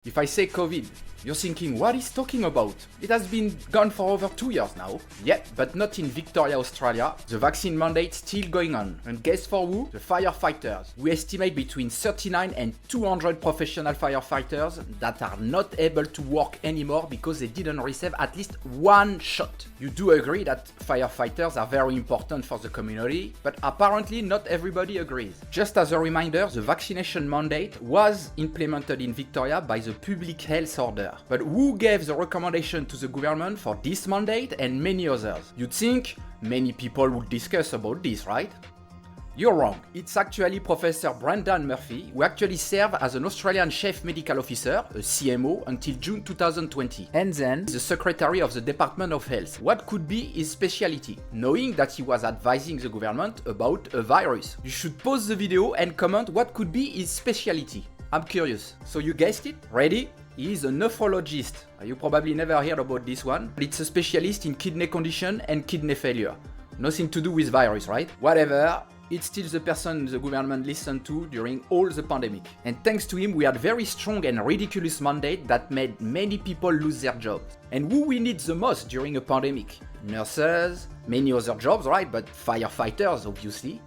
If I say COVID, you're thinking, what is talking about? It has been gone for over 2 years now. Yep, but not in Victoria, Australia. The vaccine mandate still going on. And guess for who? The firefighters. We estimate between 39 and 200 professional firefighters that are not able to work anymore because they didn't receive at least one shot. You do agree that firefighters are very important for the community, but apparently not everybody agrees. Just as a reminder, the vaccination mandate was implemented in Victoria by the Public Health Order. But who gave the recommendation to the government for this mandate and many others? You'd think many people would discuss about this, right? You're wrong. It's actually Professor Brendan Murphy, who actually served as an Australian Chief Medical Officer, a CMO, until June 2020, and then the Secretary of the Department of Health. What could be his specialty? Knowing that he was advising the government about a virus. You should pause the video and comment what could be his specialty. I'm curious. So you guessed it? Ready? He is a nephrologist. You probably never heard about this one. It's a specialist in kidney condition and kidney failure. Nothing to do with virus, right? Whatever. It's still the person the government listened to during all the pandemic. And thanks to him, we had very strong and ridiculous mandate that made many people lose their jobs. And who we need the most during a pandemic? Nurses, many other jobs, right? But firefighters, obviously.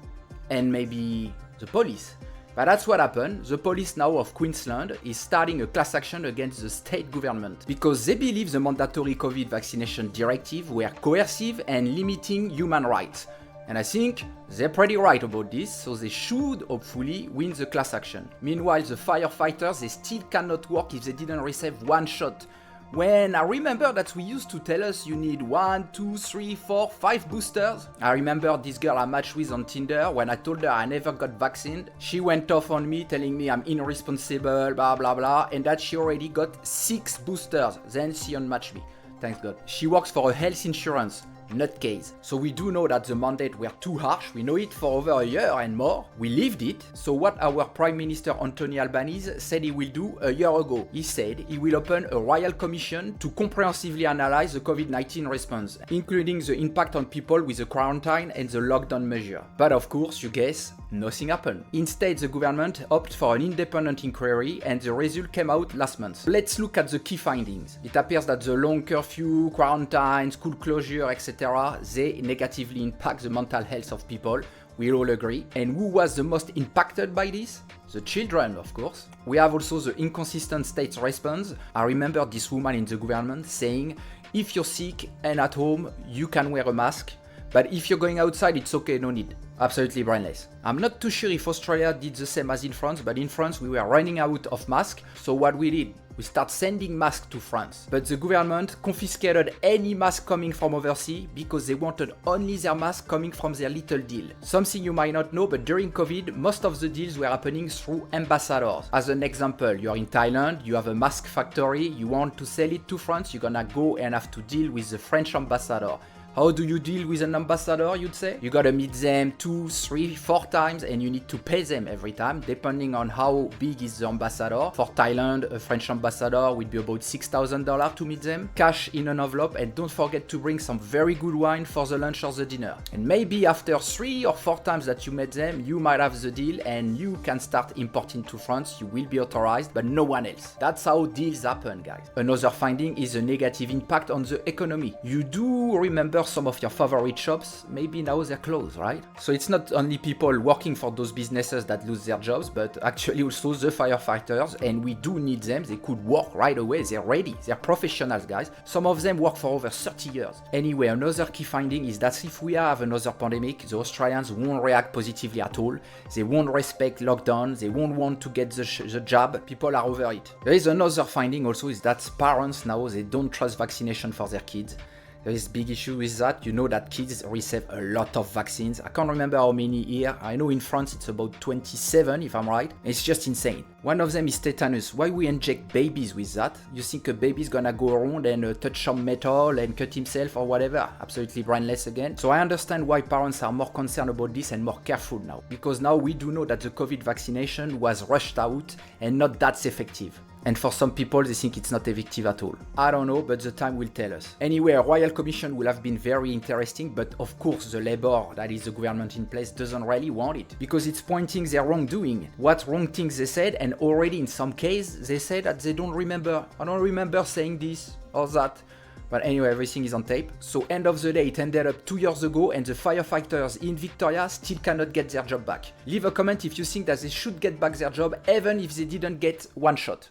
And maybe the police. But that's what happened. The police now of Queensland is starting a class action against the state government because they believe the mandatory COVID vaccination directive were coercive and limiting human rights. And I think they're pretty right about this, so they should hopefully win the class action. Meanwhile, the firefighters, they still cannot work if they didn't receive one shot. When I remember that we used to tell us you need 1, 2, 3, 4, 5 boosters. I remember this girl I matched with on Tinder. When I told her I never got vaccinated, she went off on me telling me I'm irresponsible, blah blah blah, and that she already got 6 boosters. Then she unmatched me. Thanks God. She works for a health insurance. Nutcase. So we do know that the mandate were too harsh. We know it for over a year and more. We lived it. So what our Prime Minister Anthony Albanese said he will do a year ago. He said he will open a royal commission to comprehensively analyze the COVID-19 response, including the impact on people with the quarantine and the lockdown measure. But of course, you guess, nothing happened. Instead, the government opted for an independent inquiry and the result came out last month. Let's look at the key findings. It appears that the long curfew, quarantine, school closure, etc. they negatively impact the mental health of people. We all agree. And who was the most impacted by this? The children, of course. We have also the inconsistent state response. I remember this woman in the government saying, if you're sick and at home, you can wear a mask. But if you're going outside, it's okay, no need. Absolutely brainless. I'm not too sure if Australia did the same as in France, but in France we were running out of masks. So what we did? We start sending masks to France. But the government confiscated any mask coming from overseas because they wanted only their mask coming from their little deal. Something you might not know, but during COVID, most of the deals were happening through ambassadors. As an example, you're in Thailand, you have a mask factory, you want to sell it to France, you're gonna go and have to deal with the French ambassador. How do you deal with an ambassador, you'd say? You gotta meet them 2, 3, 4 times and you need to pay them every time, depending on how big is the ambassador. For Thailand, a French ambassador would be about $6,000 to meet them. Cash in an envelope, and don't forget to bring some very good wine for the lunch or the dinner. And maybe after 3 or 4 times that you met them, you might have the deal and you can start importing to France. You will be authorized, but no one else. That's how deals happen, guys. Another finding is a negative impact on the economy. You do remember some of your favorite shops, maybe now they're closed, right? So it's not only people working for those businesses that lose their jobs, but actually also the firefighters, and we do need them. They could work right away. They're ready. They're professionals, guys. Some of them work for over 30 years. Anyway, another key finding is that if we have another pandemic, the Australians won't react positively at all. They won't respect lockdown. They won't want to get the jab. People are over it. There is another finding also is that parents now, they don't trust vaccination for their kids. There is a big issue with that. You know that kids receive a lot of vaccines. I can't remember how many here. I know in France it's about 27 if I'm right. It's just insane. One of them is tetanus. Why we inject babies with that? You think a baby's gonna go around and touch some metal and cut himself or whatever? Absolutely brainless again. So I understand why parents are more concerned about this and more careful now. Because now we do know that the COVID vaccination was rushed out and not that effective. And for some people, they think it's not evictive at all. I don't know, but the time will tell us. Anyway, a royal commission will have been very interesting, but of course the Labour, that is the government in place, doesn't really want it, because it's pointing their wrongdoing, what wrong things they said, and already in some cases they said that they don't remember. I don't remember saying this or that. But anyway, everything is on tape. So end of the day, it ended up 2 years ago and the firefighters in Victoria still cannot get their job back. Leave a comment if you think that they should get back their job even if they didn't get one shot.